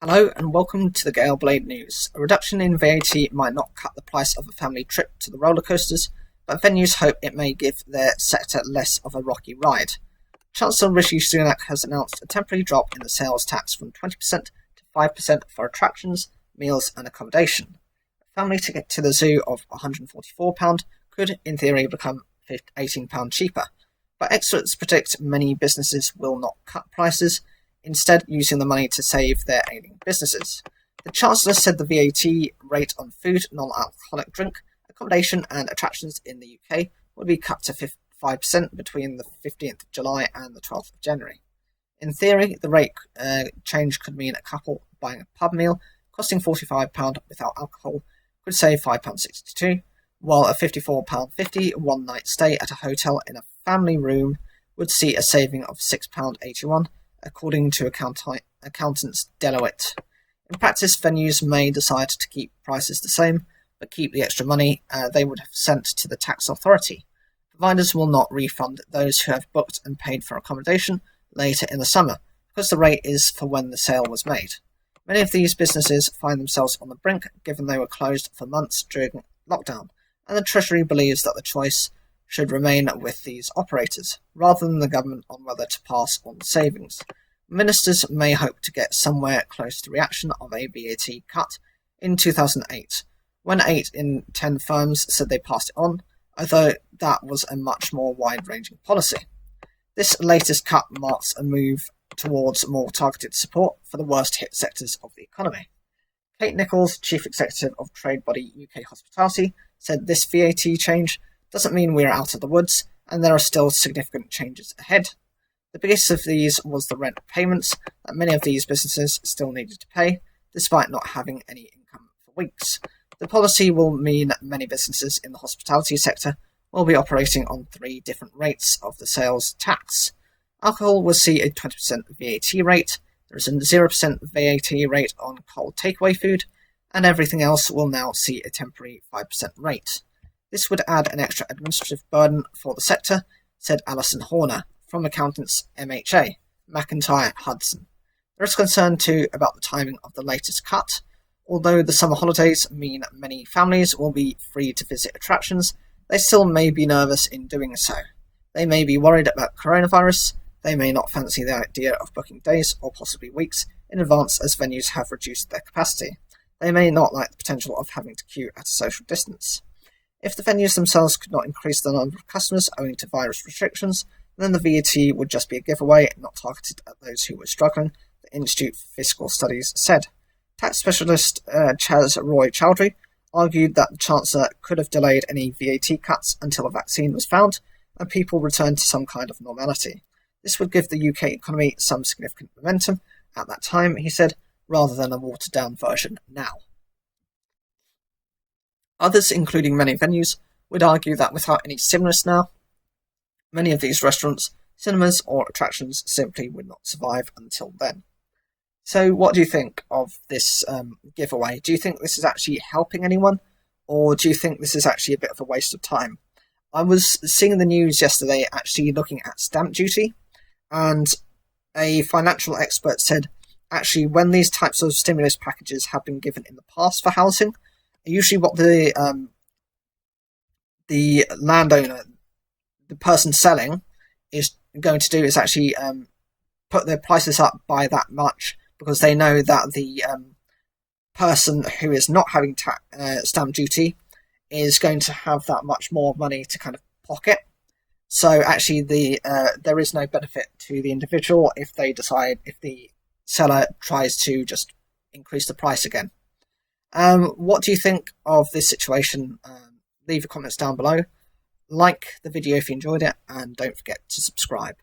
Hello and welcome to the Gale Blade News. A reduction in VAT might not cut the price of a family trip to the roller coasters, but venues hope it may give their sector less of a rocky ride. Chancellor Rishi Sunak has announced a temporary drop in the sales tax from 20% to 5% for attractions, meals and accommodation. A family ticket to the zoo of £144 could, in theory, become £18 cheaper, but experts predict many businesses will not cut prices, instead using the money to save their ailing businesses. The Chancellor said the VAT rate on food, non-alcoholic drink, accommodation and attractions in the UK would be cut to 5% between the 15th of July and the 12th of January. In theory, the rate change could mean a couple buying a pub meal costing £45 without alcohol could save £5.62, while a £54.50 one-night stay at a hotel in a family room would see a saving of £6.81, according to accountants Deloitte. In practice, venues may decide to keep prices the same, but keep the extra money they would have sent to the tax authority. Providers will not refund those who have booked and paid for accommodation later in the summer, because the rate is for when the sale was made. Many of these businesses find themselves on the brink, given they were closed for months during lockdown, and the Treasury believes that the choice should remain with these operators, rather than the government on whether to pass on the savings. Ministers may hope to get somewhere close to the reaction of a VAT cut in 2008, when 8 in 10 firms said they passed it on, although that was a much more wide-ranging policy. This latest cut marks a move towards more targeted support for the worst-hit sectors of the economy. Kate Nichols, Chief Executive of trade body UK Hospitality, said this VAT change doesn't mean we're out of the woods, and there are still significant changes ahead. The biggest of these was the rent payments that many of these businesses still needed to pay, despite not having any income for weeks. The policy will mean many businesses in the hospitality sector will be operating on 3 different rates of the sales tax. Alcohol will see a 20% VAT rate, there is a 0% VAT rate on cold takeaway food, and everything else will now see a temporary 5% rate. This would add an extra administrative burden for the sector, said Alison Horner from accountants MHA, McIntyre Hudson. There is concern too about the timing of the latest cut. Although the summer holidays mean many families will be free to visit attractions, they still may be nervous in doing so. They may be worried about coronavirus, they may not fancy the idea of booking days or possibly weeks in advance as venues have reduced their capacity. They may not like the potential of having to queue at a social distance. If the venues themselves could not increase the number of customers owing to virus restrictions, then the VAT would just be a giveaway, not targeted at those who were struggling, the Institute for Fiscal Studies said. Tax specialist Chaz Roy Chowdhury argued that the Chancellor could have delayed any VAT cuts until a vaccine was found and people returned to some kind of normality. This would give the UK economy some significant momentum at that time, he said, rather than a watered-down version now. Others, including many venues, would argue that without any stimulus now, many of these restaurants, cinemas or attractions simply would not survive until then. So what do you think of this giveaway? Do you think this is actually helping anyone, or do you think this is actually a bit of a waste of time? I was seeing the news yesterday actually looking at stamp duty, and a financial expert said actually when these types of stimulus packages have been given in the past for housing, usually what the landowner, the person selling, is going to do is actually put their prices up by that much, because they know that the person who is not having stamp duty is going to have that much more money to kind of pocket. So actually there is no benefit to the individual if the seller tries to just increase the price again. What do you think of this situation? Leave your comments down below. Like the video if you enjoyed it, and don't forget to subscribe.